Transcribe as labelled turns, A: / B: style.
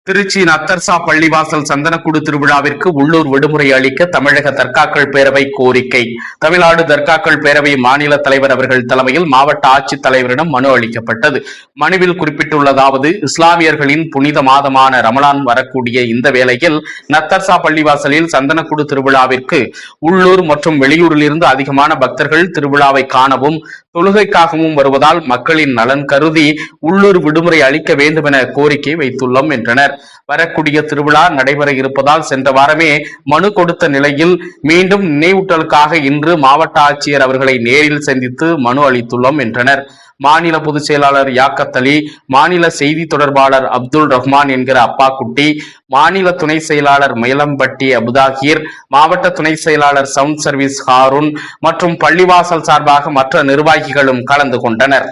A: திருச்சி நத்தர்சா பள்ளிவாசல் சந்தனக்கூடு திருவிழாவிற்கு உள்ளூர் விடுமுறை அளிக்க தமிழக தர்காக்கள் பேரவை கோரிக்கை. தமிழ்நாடு தர்காக்கள் பேரவை மாநில தலைவர் அவர்கள் தலைமையில் மாவட்ட ஆட்சித் தலைவரிடம் மனு அளிக்கப்பட்டது. மனுவில் குறிப்பிட்டுள்ளதாவது, இஸ்லாமியர்களின் புனித மாதமான ரமலான் வரக்கூடிய இந்த வேளையில் நத்தர்சா பள்ளிவாசலில் சந்தனக்கூடு திருவிழாவிற்கு உள்ளூர் மற்றும் வெளியூரிலிருந்து அதிகமான பக்தர்கள் திருவிழாவை காணவும் தொழுகைக்காகவும் வருவதால் மக்களின் நலன் கருதி உள்ளூர் விடுமுறை அளிக்க வேண்டும் என கோரிக்கை வைத்துள்ளோம் என்றனர். வரக்கூடிய திருவிழா நடைபெற இருப்பதால் சென்ற வாரமே மனு கொடுத்த நிலையில் மீண்டும் நினைவூட்டலுக்காக இன்று மாவட்ட ஆட்சியர் அவர்களை நேரில் சந்தித்து மனு அளித்துள்ளோம் என்றனர். மாநில பொதுச் செயலாளர் யாக்கத் அலி, மாநில செய்தி தொடர்பாளர் அப்துல் ரஹ்மான் என்கிற அப்பாக்குட்டி, மாநில துணை செயலாளர் மயிலம்பட்டி அபுதாகிர், மாவட்ட துணை செயலாளர் சவுண்ட் சர்வீஸ் ஹாரூன் மற்றும் பள்ளிவாசல் சார்பாக மற்ற நிர்வாகிகளும் கலந்து கொண்டனர்.